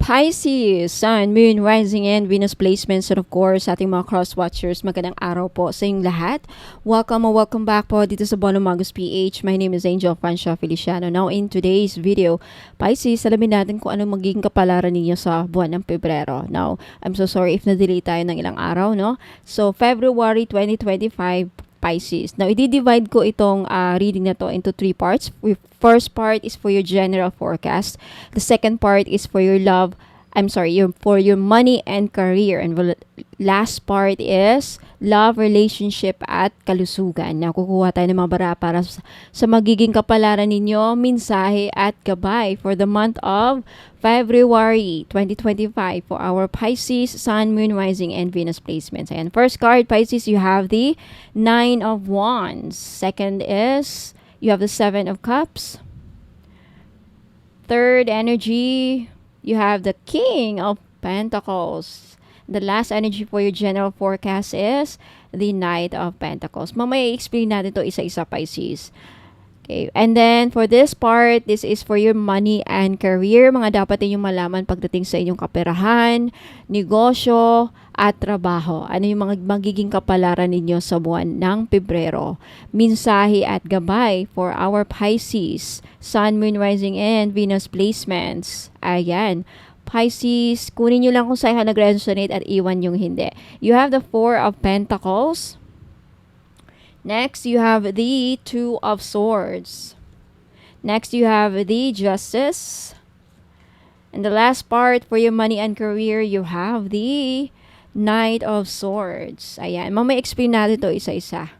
Pisces, Sun, Moon, Rising, and Venus placements, and of course, sa ating mga cross-watchers, magandang araw po sa inyong lahat. Welcome or welcome back po dito sa Bono Magus PH. My name is Angel Francia Feliciano. Now, in today's video, Pisces, alamin natin kung anong magiging kapalaran ninyo sa buwan ng Pebrero. Now, I'm so sorry if na-delay tayo ng ilang araw, no? So, February 2025, Pisces. Now, i-divide ko itong reading na to into 3 parts. First part is for your general forecast. The second part is for your for your money and career. And the last part is love, relationship, at kalusugan. Now, kukuha tayo ng mga bara para sa magiging kapalaran ninyo, mensahe at gabay for the month of February 2025 for our Pisces, Sun, Moon, Rising, and Venus placements. And first card, Pisces, you have the 9 of Wands. Second is you have the 7 of Cups. Third energy, you have the King of Pentacles. The last energy for your general forecast is the Knight of Pentacles. Mamaya i-explain natin to isa-isa, Pisces. Okay, and then for this part, this is for your money and career. Mga dapat ninyong malaman pagdating sa inyong kaperahan, negosyo, at trabaho. Ano yung mga magiging kapalaran ninyo sa buwan ng Pebrero. Mensahe at gabay for our Pisces, Sun, Moon, Rising, and Venus placements. Ayan. Pisces, kunin nyo lang kung saan nag-resonate at iwan yung hindi. You have the 4 of Pentacles. Next, you have the 2 of Swords. Next, you have the Justice. And the last part for your money and career, you have the Knight of Swords. Ayan. Mamaya explain natin ito isa-isa.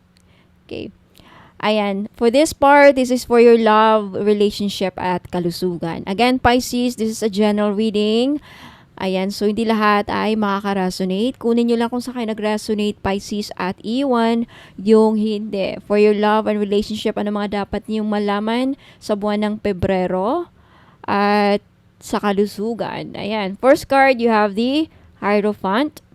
Okay. Ayan. For this part, this is for your love, relationship, at kalusugan. Again, Pisces, this is a general reading. Ayan, so hindi lahat ay makaka-resonate. Kunin nyo lang kung saan kayo nag-resonate, Pisces, at iwan yung hindi. For your love and relationship, ano mga dapat niyong malaman sa buwan ng Pebrero at sa kalusugan. Ayan, first card, you have the Hierophant.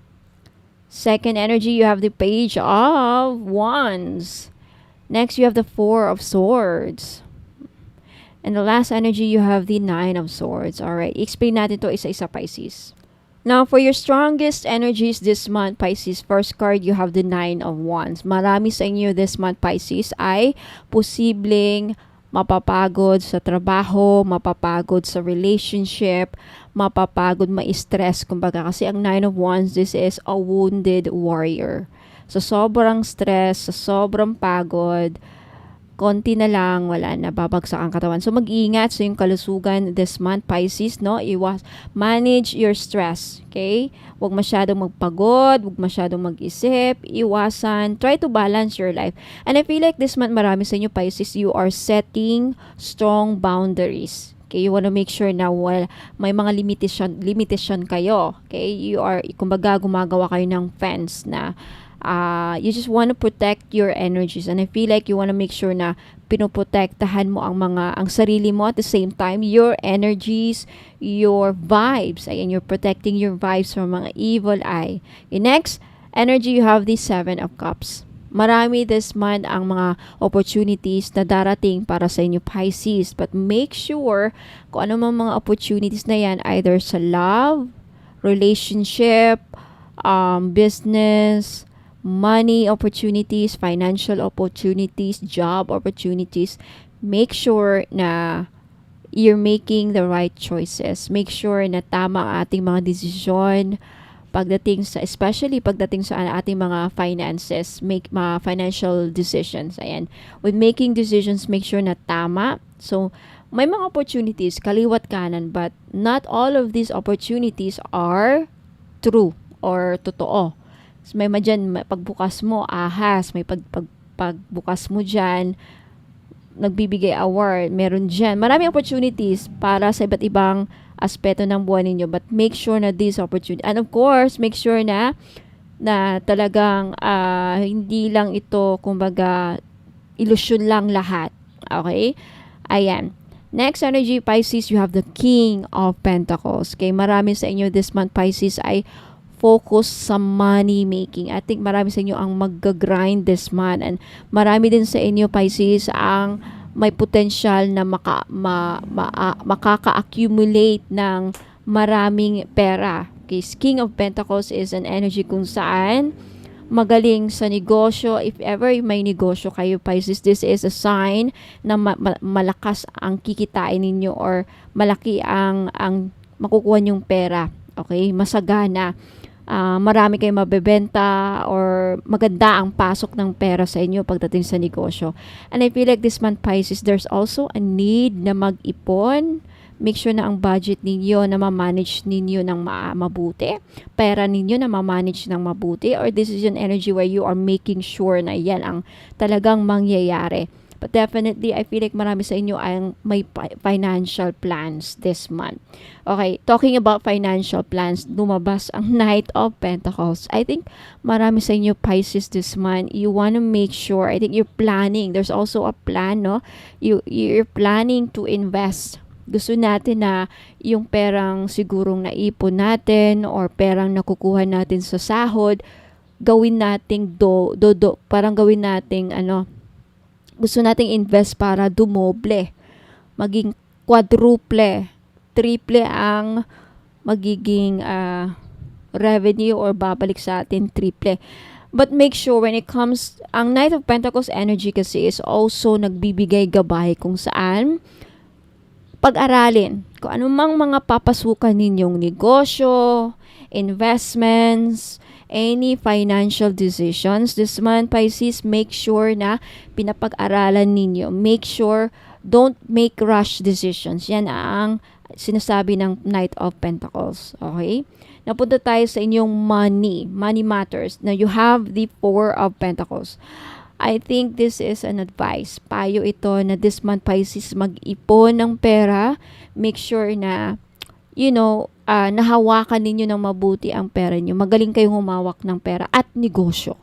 Second energy, you have the Page of Wands. Next, you have the 4 of Swords. And the last energy, you have the 9 of Swords. Alright, explain natin to isa-isa, Pisces. Now, for your strongest energies this month, Pisces, first card, you have the 9 of Wands. Marami sa inyo this month, Pisces, ay posibleng mapapagod sa trabaho, mapapagod sa relationship, mapapagod, ma-stress. Kumbaga, kasi ang 9 of Wands, this is a wounded warrior. So, sobrang stress, sobrang pagod, konti na lang, wala na, babagsak ang katawan. So, mag-iingat sa yung kalusugan this month, Pisces, no? Manage your stress, okay? Huwag masyadong magpagod, huwag masyadong mag-isip, iwasan, try to balance your life. And I feel like this month, marami sa inyo, Pisces, you are setting strong boundaries. Okay, you want to make sure na may mga limitation kayo. Okay, you are, kumbaga, gumagawa kayo ng fence na you just want to protect your energies, and I feel like you want to make sure na pinoprotektahan mo ang sarili mo at the same time your energies, your vibes. Ayan, you're protecting your vibes from mga evil eye. Okay, next energy, you have the 7 of Cups. Marami this month ang mga opportunities na darating para sa inyo, Pisces, but make sure kung ano mga opportunities na yan, either sa love, relationship, business, money opportunities, financial opportunities, job opportunities, make sure na you're making the right choices. Make sure na tama ang ating mga desisyon especially pagdating sa ating mga finances, make mga financial decisions. Ayan. With making decisions, make sure na tama. So, may mga opportunities, kaliwat kanan, but not all of these opportunities are true or totoo. May dyan, pagbukas mo, ahas. May pagbukas mo dyan, nagbibigay award. Meron dyan. Maraming opportunities para sa iba't ibang aspeto ng buwan ninyo. But make sure na these opportunities. And of course, make sure na talagang hindi lang ito, kumbaga, ilusyon lang lahat. Okay? Ayan. Next energy, Pisces, you have the King of Pentacles. Okay? Marami sa inyo this month, Pisces, ay focus sa money making. I think marami sa inyo ang mag-grind this month, and marami din sa inyo, Pisces, ang may potential na makaka-accumulate ng maraming pera. Okay, King of Pentacles is an energy kung saan magaling sa negosyo. If ever may negosyo kayo, Pisces, this is a sign na malakas ang kikitain ninyo or malaki ang makukuha nyong pera. Okay, masagana. Marami kayong mabebenta or maganda ang pasok ng pera sa inyo pagdating sa negosyo. And I feel like this month, Pisces, there's also a need na mag-ipon. Make sure na ang budget ninyo na ma-manage ninyo ng mabuti. Pera ninyo na ma-manage ng mabuti. Or this is an energy where you are making sure na yan ang talagang mangyayari. But definitely, I feel like marami sa inyo ay may financial plans this month. Okay, talking about financial plans, lumabas ang Knight of Pentacles. I think marami sa inyo, Pisces, this month, you want to make sure, I think you're planning. There's also a plan, no? You're planning to invest. Gusto natin na yung perang sigurong naipon natin or perang nakukuha natin sa sahod, gawin nating parang gawin nating gusto nating invest para dumoble, maging quadruple, triple ang magiging revenue or babalik sa atin, triple. But make sure when it comes, ang Knight of Pentacles energy kasi is also nagbibigay gabay kung saan pag-aralin kung anumang mga papasukan ninyong negosyo, investments, any financial decisions this month, Pisces, make sure na pinapag-aralan ninyo. Make sure don't make rush decisions. Yan ang sinasabi ng Knight of Pentacles. Okay? Napunta tayo sa inyong money. Money matters. Now, you have the Four of Pentacles. I think this is an advice. Payo ito na this month, Pisces, mag-ipon ng pera. Make sure na, nahawakan ninyo ng mabuti ang pera nyo. Magaling kayong humawak ng pera at negosyo.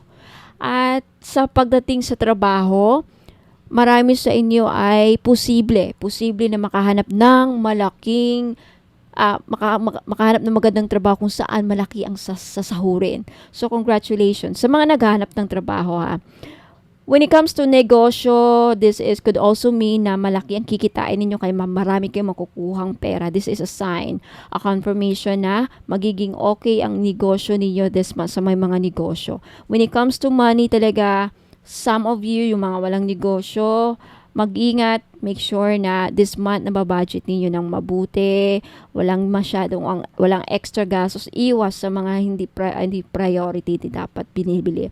At sa pagdating sa trabaho, marami sa inyo ay posible na makahanap ng malaking makahanap ng magandang trabaho kung saan malaki ang sasahurin. So, congratulations sa mga naghahanap ng trabaho, ha. When it comes to negosyo, this could also mean na malaki ang kikitain ninyo kaya marami kayong makukuhang pera. This is a sign, a confirmation na magiging okay ang negosyo ninyo this month sa may mga negosyo. When it comes to money talaga, some of you, yung mga walang negosyo, mag-ingat, make sure na this month nababudget ninyo ng mabuti, walang extra gastos, iwas sa mga hindi priority dapat binibili.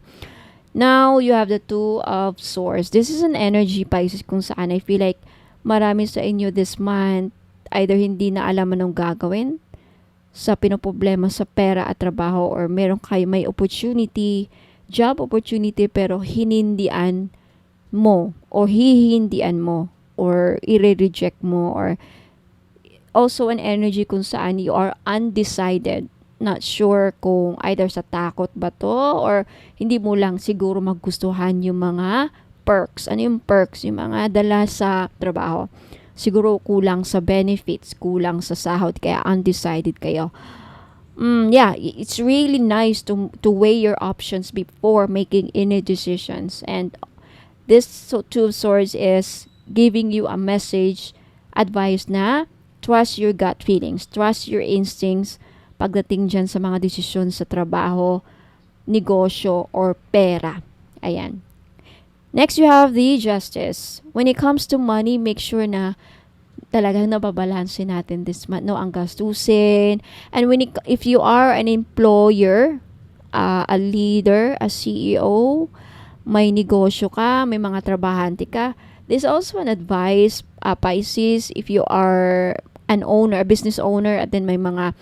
Now, you have the Two of Swords. This is an energy, Pisces, kung saan I feel like marami sa inyo this month either hindi na alam anong gagawin sa pinoproblema sa pera at trabaho or meron kayo may opportunity, job opportunity pero hinindian mo or hihindian mo or i-reject mo or also an energy kung saan you are undecided. Not sure kung either sa takot ba to or hindi mo lang siguro magustuhan yung mga perks. Ano yung perks? Yung mga dala sa trabaho. Siguro kulang sa benefits, kulang sa sahod, kaya undecided kayo. It's really nice to weigh your options before making any decisions. And this Two of Swords is giving you a message, advice na trust your gut feelings, trust your instincts, pagdating dyan sa mga desisyon sa trabaho, negosyo, or pera. Ayan. Next, you have the Justice. When it comes to money, make sure na talagang nababalansin natin this month, no, ang gastusin. And if you are an employer, a leader, a CEO, may negosyo ka, may mga trabahante ka, this is also an advice, Pisces, if you are an owner, a business owner, at then may mga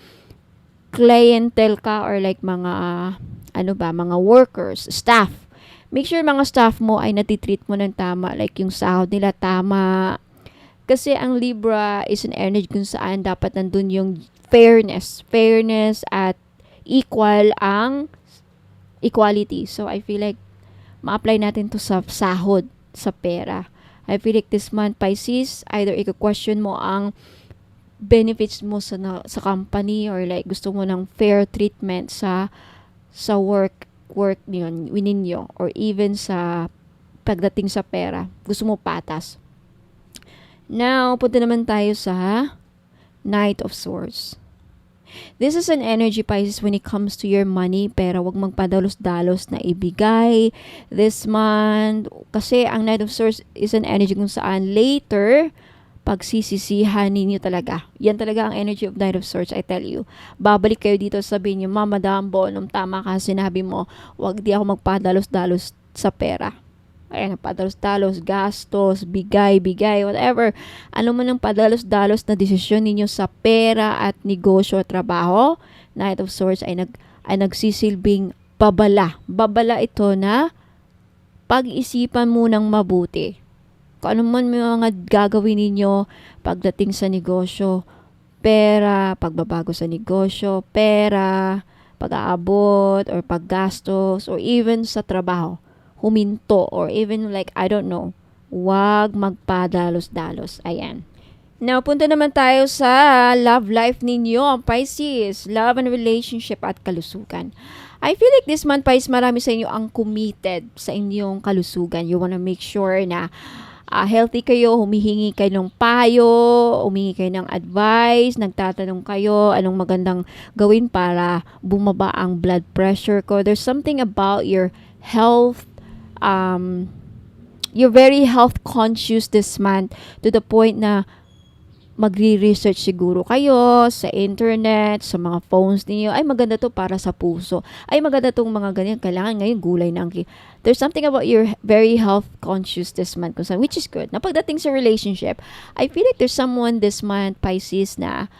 clientele ka or like mga mga workers, staff. Make sure mga staff mo ay natitreat mo ng tama, like yung sahod nila tama. Kasi ang Libra is an energy kung saan dapat nandun yung fairness at equality. So I feel like ma-apply natin to sa sahod, sa pera. I feel like this month, Pisces, either i-question mo ang benefits mo sa company or like gusto mo ng fair treatment sa work ninyo or even sa pagdating sa pera. Gusto mo patas. Now, punta naman tayo sa Knight of Swords. This is an energy, Pisces, when it comes to your money, pero wag magpadalos-dalos na ibigay this month. Kasi ang Knight of Swords is an energy kung saan later, pagsisisihan ninyo talaga. Yan talaga ang energy of Knight of Swords, I tell you. Babalik kayo dito, sabihin nyo, Mama Dambo, nung tama ka, sinabi mo, wag di ako magpadalos-dalos sa pera. Ayan, padalos-dalos, gastos, bigay, whatever. Ano man ang padalos-dalos na desisyon ninyo sa pera at negosyo at trabaho, Knight of Swords ay nagsisilbing babala. Babala ito na pag-isipan munang mabuti. Kung ano man may mga gagawin ninyo pagdating sa negosyo, pera, pagbabago sa negosyo, pera, pag-aabot, or paggastos, or even sa trabaho, huminto, or even like, I don't know, wag magpadalos-dalos. Ayan. Now, punta naman tayo sa love life ninyo, Pisces. Love and relationship at kalusugan. I feel like this month, Pisces, marami sa inyo ang committed sa inyong kalusugan. You wanna make sure na healthy kayo, humihingi kayo ng payo, humingi kayo ng advice, nagtatanong kayo anong magandang gawin para bumaba ang blood pressure ko. There's something about your health. You're very health conscious this month to the point na magre-research siguro kayo sa internet, sa mga phones niyo. Ay, maganda to para sa puso. Ay, maganda tong mga ganyan. Kailangan ngayon gulay na ang There's something about you're very health conscious this month, which is good. Na pagdating sa relationship, I feel like there's someone this month, Pisces, na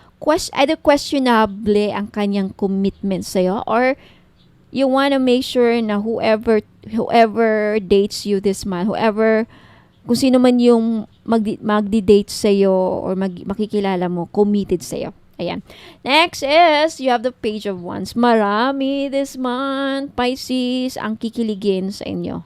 either questionable ang kanyang commitment sa'yo, or you wanna make sure na whoever dates you this month, kung sino man yung magdi-date sa'yo or makikilala mo, committed sa'yo. Ayan. Next is, you have the Page of Wands. Marami this month, Pisces, ang kikiligin sa inyo.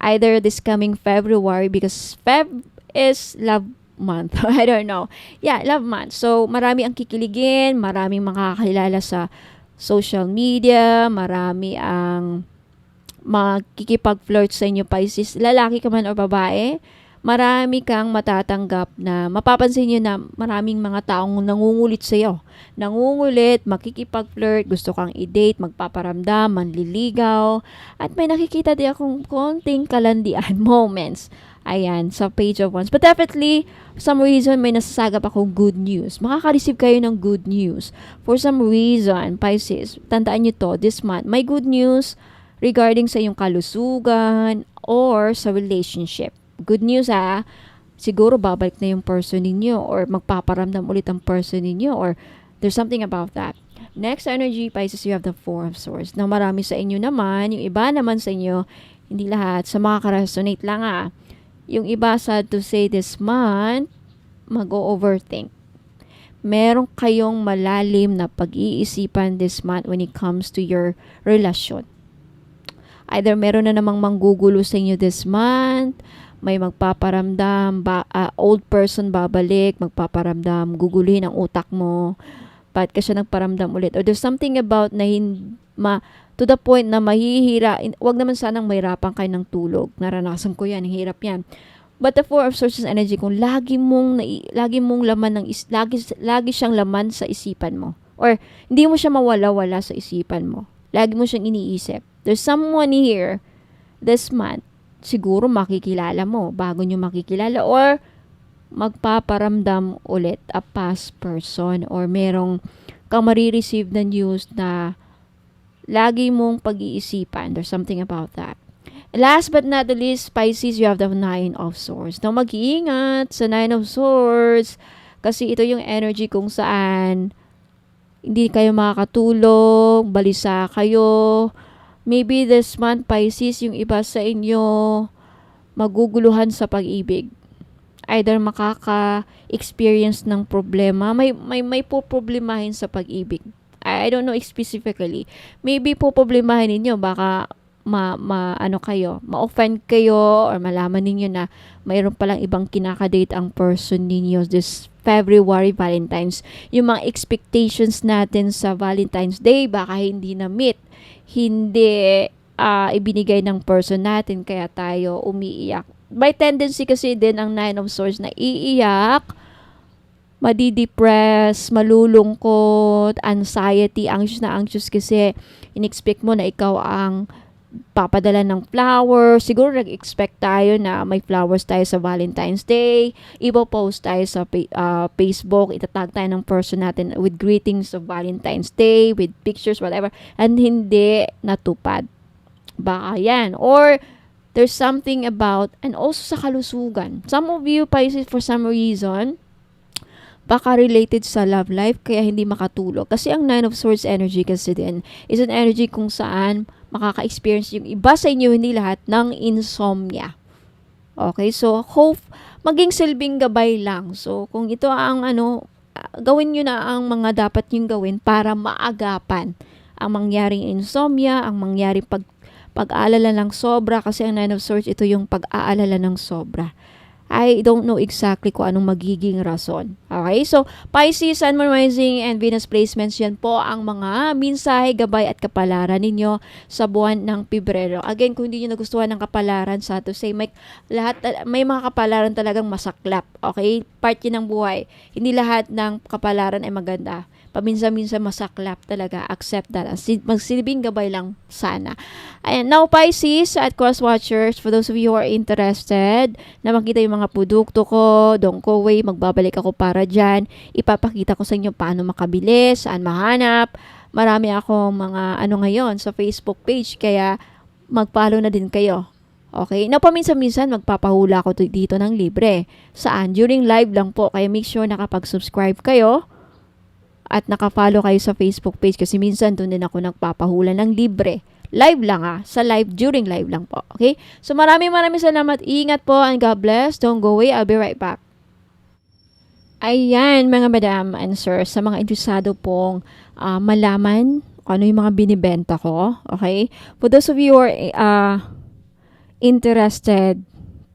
Either this coming February, because Feb is love month. I don't know. Yeah, love month. So, marami ang kikiligin, maraming makakilala sa social media, marami ang makikipag-flirt sa inyo, Pisces, lalaki ka man o babae, marami kang matatanggap na mapapansin nyo na maraming mga taong nangungulit sa iyo. Nangungulit, makikipag-flirt, gusto kang i-date, magpaparamdam, manliligaw, at may nakikita din akong konting kalandian moments. Ayan, sa Page of Wands. But definitely, for some reason, may nasasagap akong good news. Makaka-receive kayo ng good news. For some reason, Pisces, tandaan nyo to, this month, may good news regarding sa iyong kalusugan or sa relationship. Good news siguro babalik na yung person ninyo, or magpaparamdam ulit ang person ninyo, or there's something about that. Next energy, Pisces, you have the Four of Swords. Na marami sa inyo naman, yung iba naman sa inyo, hindi lahat, sa mga ka-resonate lang Yung iba, sad to say, this month, mag-overthink. Meron kayong malalim na pag-iisipan this month when it comes to your relasyon. Either meron na namang manggugulo sa inyo this month, may magpaparamdam, old person babalik, magpaparamdam, guguluhin ang utak mo, ba't ka siya nagparamdam ulit? Or there's something about na to the point na wag naman sanang mahirapan kayo ng tulog. Naranasan ko yan, hirap yan. But the Four of Swords energy, kung lagi siyang laman sa isipan mo. Or hindi mo siya mawala-wala sa isipan mo. Lagi mo siyang iniisip. There's someone here this month, siguro makikilala mo, bago nyo makikilala, or magpaparamdam ulit a past person, or merong kang marireceive na news na lagi mong pag-iisipan. There's something about that. Last but not the least, Pisces, you have the Nine of Swords. Now, mag-iingat sa Nine of Swords kasi ito yung energy kung saan hindi kayo makakatulog, balisa kayo. Maybe this month, Pisces, yung iba sa inyo maguguluhan sa pag-ibig. Either makaka-experience ng problema, may poproblemahin sa pag-ibig. I don't know specifically. Maybe poproblemahin ninyo, baka ma-offend kayo, or malaman ninyo na mayroon palang ibang kinakadate ang person ninyo this February, Valentine's. Yung mga expectations natin sa Valentine's Day, baka hindi na-meet, hindi ibinigay ng person natin, kaya tayo umiiyak. By tendency kasi din ang Nine of Swords na iiyak madidepress, malulungkot, anxiety, anxious kasi in-expect mo na ikaw ang papadala ng flowers. Siguro nag-expect tayo na may flowers tayo sa Valentine's Day. Ipo-post tayo sa Facebook. Itatag tayo ng person natin with greetings of Valentine's Day, with pictures, whatever. And hindi natupad. Baka yan. Or there's something about, and also sa kalusugan. Some of you, Pisces, for some reason, baka related sa love life, kaya hindi makatulog. Kasi ang Nine of Swords energy kasi din is an energy kung saan makaka-experience yung iba sa inyo, hindi lahat, ng insomnia. Okay, so hope maging silbing gabay lang. So kung ito ang gawin nyo na ang mga dapat nyong gawin para maagapan ang mangyaring insomnia, ang mangyaring pag-aalala ng sobra, kasi ang Nine of Swords, ito yung pag-aalala ng sobra. I don't know exactly kung anong magiging rason. Okay? So, Pisces, Sun, Moon, Rising, and Venus placements, yan po ang mga mensahe, gabay, at kapalaran ninyo sa buwan ng Pebrero. Again, kung hindi nyo nagustuhan ng kapalaran, sa to say, may mga kapalaran talagang masaklap. Okay? Part yun ng buhay. Hindi lahat ng kapalaran ay maganda. Paminsan-minsan masaklap talaga. Accept that. Magsilbing gabay lang sana. Ayan. Now, Pisces at Cross Watchers, for those of you who are interested na makita yung mga produkto ko, don't go away, magbabalik ako para dyan. Ipapakita ko sa inyo paano makabili, saan mahanap. Marami akong mga ngayon sa Facebook page, kaya mag-follow na din kayo. Okay? Now, paminsan-minsan, magpapahula ako dito ng libre. Saan? During live lang po. Kaya make sure nakapag-subscribe kayo at naka-follow kayo sa Facebook page, kasi minsan doon din ako nagpapahula ng libre. Live lang sa live, during live lang po. Okay? So maraming salamat. Ingat po and God bless. Don't go away. I'll be right back. Ayan mga madam and sir, sa mga interesado pong malaman ano yung mga binibenta ko. Okay? For those of you who are interested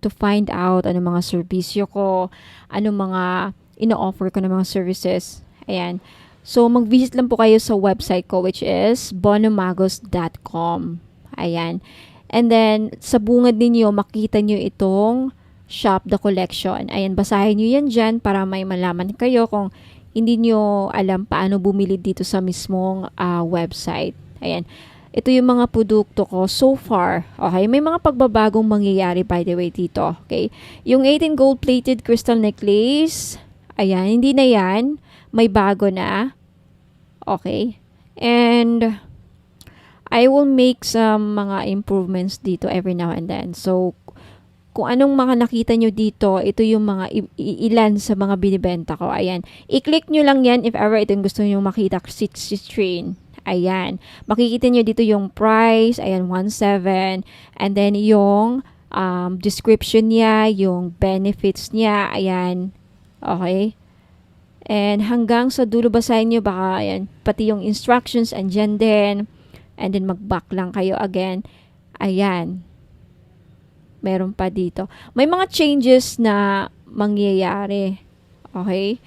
to find out ano mga serbisyo ko, ano mga ino-offer ko ng mga services. Ayan. So, mag-visit lang po kayo sa website ko, which is bonomagos.com. Ayan. And then, sa bungad ninyo, makita nyo itong Shop the Collection. Ayan, basahin nyo yan dyan para may malaman kayo kung hindi nyo alam paano bumili dito sa mismong website. Ayan. Ito yung mga produkto ko so far. Okay, may mga pagbabagong mangyayari by the way dito. Okay. Yung 18 gold-plated crystal necklace, ayan, hindi na yan. May bago na. Okay. And I will make some mga improvements dito every now and then. So, kung anong mga nakita nyo dito, ito yung mga ilan sa mga binibenta ko. Ayan. I-click nyo lang yan if ever ito yung gusto nyo makita. 60 train. Ayan. Makikita nyo dito yung price. Ayan, 1.7. And then yung description niya, yung benefits niya. Ayan. Okay. And hanggang sa dulo basahin nyo, baka ayan, pati yung instructions andyan din. And then mag-back lang kayo again. Ayan. Meron pa dito. May mga changes na mangyayari. Okay?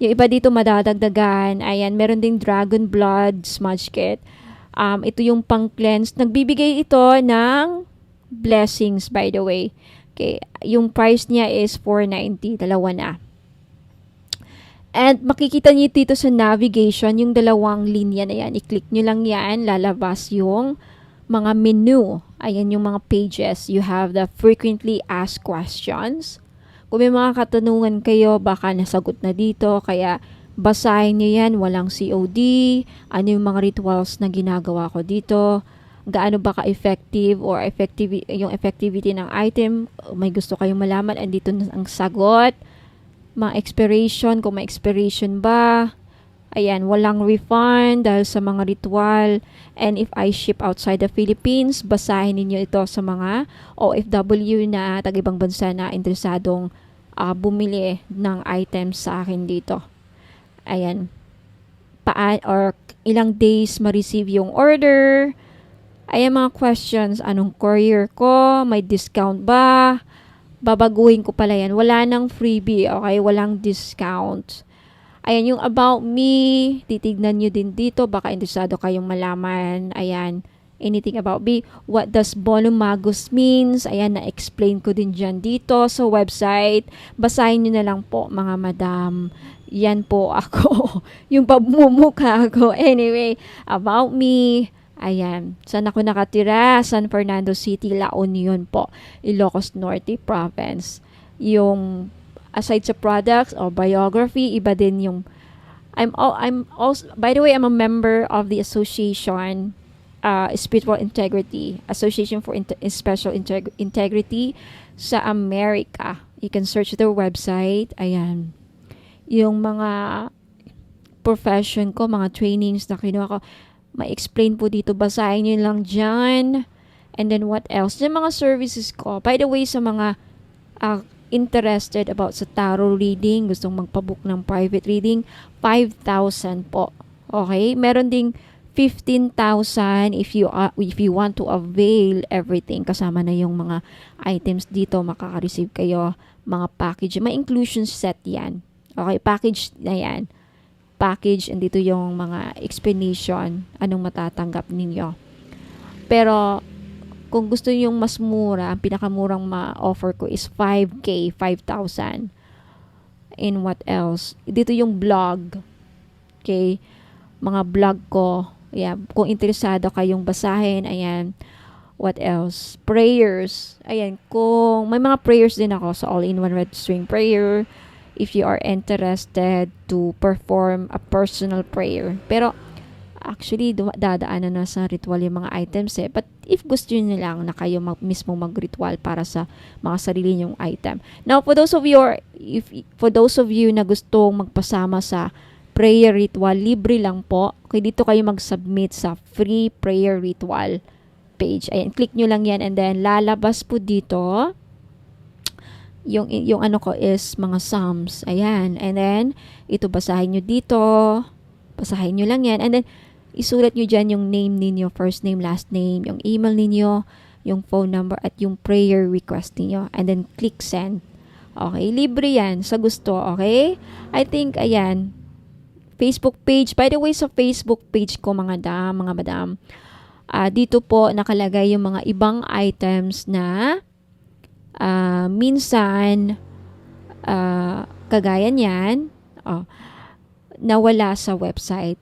Yung iba dito madadagdagan. Ayan, meron ding Dragon Blood Smudge Kit. Ito yung pang-cleanse. Nagbibigay ito ng blessings, by the way. Okay. Yung price niya is $4.90. Dalawa na. And makikita niyo dito sa navigation, yung dalawang linya na yan. I-click nyo lang yan. Lalabas yung mga menu. Ayan yung mga pages. You have the frequently asked questions. Kung may mga katanungan kayo, baka nasagot na dito. Kaya basahin nyo yan. Walang COD. Ano yung mga rituals na ginagawa ko dito. Gaano ba ka-effective or yung effectivity ng item. May gusto kayong malaman. Andito na ang sagot. Mga expiration, kung may expiration ba. Ayan, walang refund dahil sa mga ritual. And if I ship outside the Philippines, basahin ninyo ito sa mga OFW na tag-ibang bansa na interesadong bumili ng items sa akin dito. Ayan. Or ilang days ma-receive yung order. Ayan mga questions. Anong courier ko? May discount ba? Babaguhin ko pala yan. Wala nang freebie, okay? Walang discount. Ayan, yung about me, titignan nyo din dito. Baka interesado kayong malaman. Ayan, anything about me. What does Bonomagos means? Ayan, na-explain ko din dyan dito sa website. Basahin nyo na lang po, mga madam. Yan po ako. Yung pagmumukha ko. Anyway, about me. Ayan. Saan ako nakatira? San Fernando City, La Union po. Ilocos Norte Province. Yung aside sa products or biography, iba din yung I'm also, by the way, I'm a member of the association, Spiritual Integrity Association for Special Integrity sa America. You can search their website. Ayan. Yung mga profession ko, mga trainings na kinuha ko, ma-explain po dito. Basahin nyo lang dyan. And then what else? Yung mga services ko. By the way, sa mga interested about sa tarot reading, gustong magpabook ng private reading, 5,000 po. Okay? Meron ding 15,000 if you want to avail everything. Kasama na yung mga items dito, makaka-receive kayo mga package. May inclusion set yan. Okay, package na yan. Package, and dito yung mga explanation, anong matatanggap ninyo. Pero, kung gusto niyo yung mas mura, ang pinakamurang ma-offer ko is 5K, 5,000. And what else? Dito yung blog. Okay? Mga blog ko. Yeah, kung interesado kayong basahin, ayan. What else? Prayers. Ayan, kung may mga prayers din ako sa All-in-One Red String Prayer. If you are interested to perform a personal prayer. Pero, actually, dadaanan na sa ritual yung mga items eh. But, if gusto nyo lang na kayo mismo mag-ritual para sa mga sarili nyong item. Now, for those of you na gustong magpasama sa prayer ritual, libre lang po. Okay, dito kayo mag-submit sa free prayer ritual page. Ayan, click nyo lang yan and then lalabas po dito yung ano ko is mga psalms. Ayan, and then ito basahin nyo dito. Basahin nyo lang yan and then isulat nyo dyan yung name ninyo, first name, last name, yung email ninyo, yung phone number at yung prayer request ninyo and then click send. Okay, libre yan sa gusto. Okay, I think ayan, Facebook page. By the way, sa Facebook page ko mga madam, dito po nakalagay yung mga ibang items na minsan kagaya niyan, nawala sa website.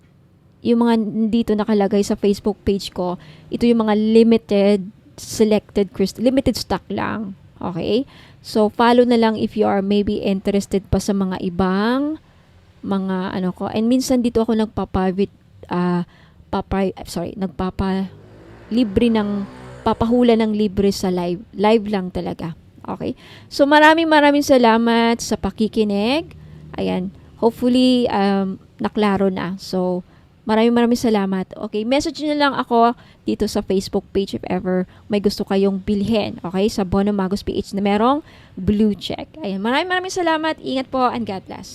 Yung mga dito nakalagay sa Facebook page ko, ito yung mga limited stock lang. Okay? So, follow na lang if you are maybe interested pa sa mga ibang mga ano ko. And minsan dito ako papahula ng libre sa live. Live lang talaga. Okay? So, maraming salamat sa pakikinig. Ayan. Hopefully, naklaro na. So, maraming salamat. Okay? Message nyo lang ako dito sa Facebook page if ever may gusto kayong bilhin. Okay? Sa Bono Magos PH na merong blue check. Ayan. Maraming salamat. Ingat po and God bless.